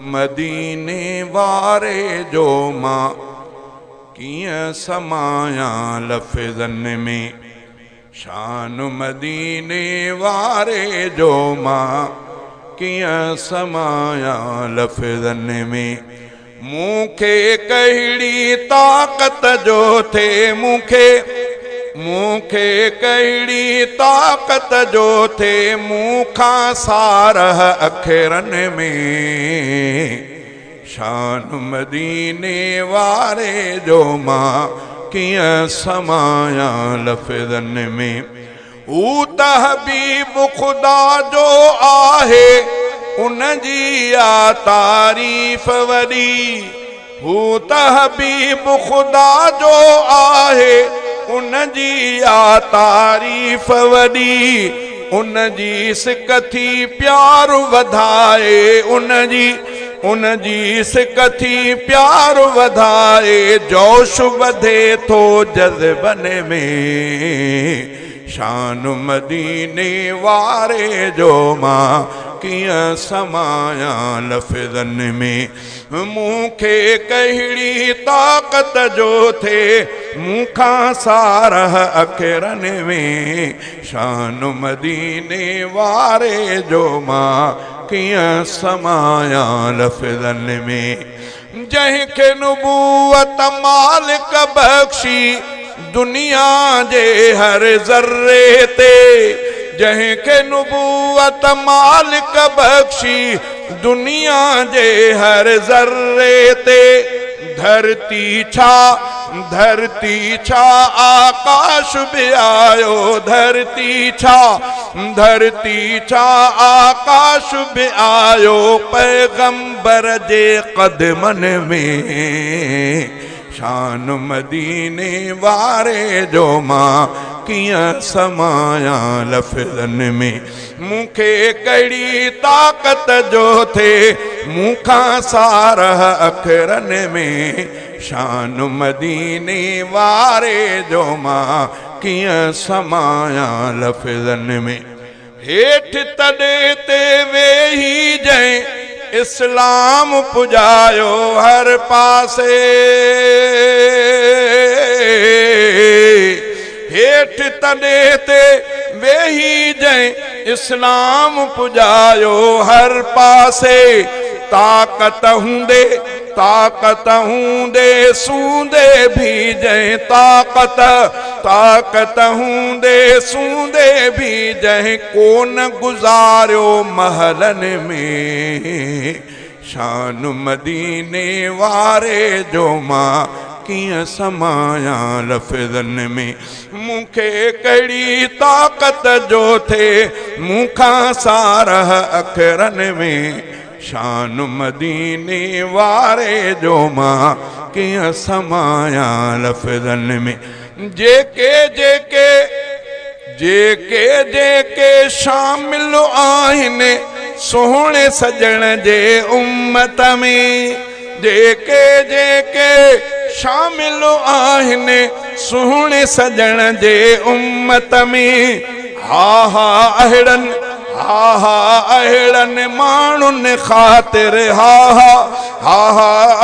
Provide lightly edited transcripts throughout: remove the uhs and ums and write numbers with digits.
मदीने वारे जो मां कियां समाया लफ़्ज़न में। शान मदीने वारे जो मां कियां समाया लफ़्ज़न में। मूंखे कहिड़ी ताक़त जो थे, मूंखे कहिड़ी ताक़त जो थे मूंखां सारह अखरन में। शान मदीने वारे जो मां कियां समाया लफ़्ज़न में। ऊ त हबीब खुदा जो आहे उन जी आ तारीफ़ वॾी। हू त हबीब खुदा जो आहे उन जी आ तारीफ़ वॾी। उन जी सिक थी प्यार वधाए, उन जी सिक थी प्यार वधाए। जोश वधे थो जज़्बन में। शान मदीने वारे जो मां कियां समाया लफ़्ज़न में। मूंखे कहिड़ी ताक़त जो थे मूंखां सारह अखरन में। शान मदीने वारे जो मां कियां समाया लफ़्ज़न में। जंहिंखे नुबूवत मालिक बख़्शी दुनिया जे हर ज़र्रे ते। जंहिंखे नुबूवत मालिक बख़्शी दुनिया जे हर ज़र्रे ते। धरती छा आकाश बि आयो, धरती छा आकाश बि आयो पैगंबर जे क़दमन में। शान मदीने वारे जो मां कियां समाया लफ़्ज़न में। मूंखे कहिड़ी ताक़त जो थे मूंखां सारह अखरन में। शान मदीने वारे जो मां कियां समाया लफ़्ज़न में। हेठि तॾे ते वेही जंहिं इस्लाम पुॼायो हर पासे। हेठि तॾे ते वेही जंहिं इस्लाम पुॼायो हर पासे। ताक़त हूंदे सूंदे भी जंहिं ताक़त हूंदे सूंदे भी जंहिं कोन गुज़ारियो महलन में। शान मदीने वारे जो मां कियां समाया लफ़्ज़न में। मूंखे कहिड़ी ताक़त जो थे मूंखां सारह अखरन में। शान मदीने वारे जो मां कियां समाया लफ़्ज़न में। जेके शामिल आहिनि सोहणे सजण जे उम्मत में। जेके शामिल आहिनि सोहणे सजण जे उम्मत में। अहिड़नि माण्हुनि ख़ातिर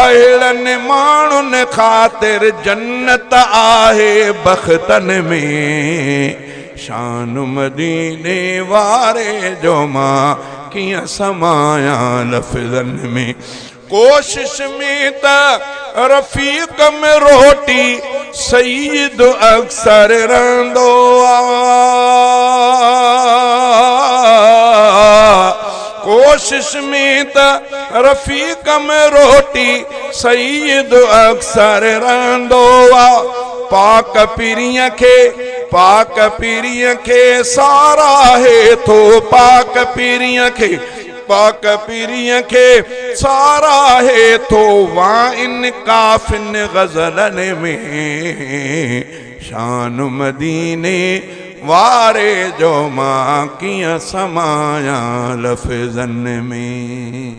अहिड़नि माण्हुनि ख़ातिर जन्नत आहे बख़्तन में। शान मदीने वारे जो मां कियां समाया लफ़्ज़न में। कोशिश में त रफ़ीक में रोटी सईद अक्सर रहंदो कोशिश में त रफ़ीक में रोटी सईद अक्सर रहंदो। पाक पीरीअ खे साराहे थो, पाक पीरीअ खे साराहे थो वाइन काफ़िन ग़ज़लन में। शान मदीने वारे जो मां कियां समाया लफ़्ज़न में।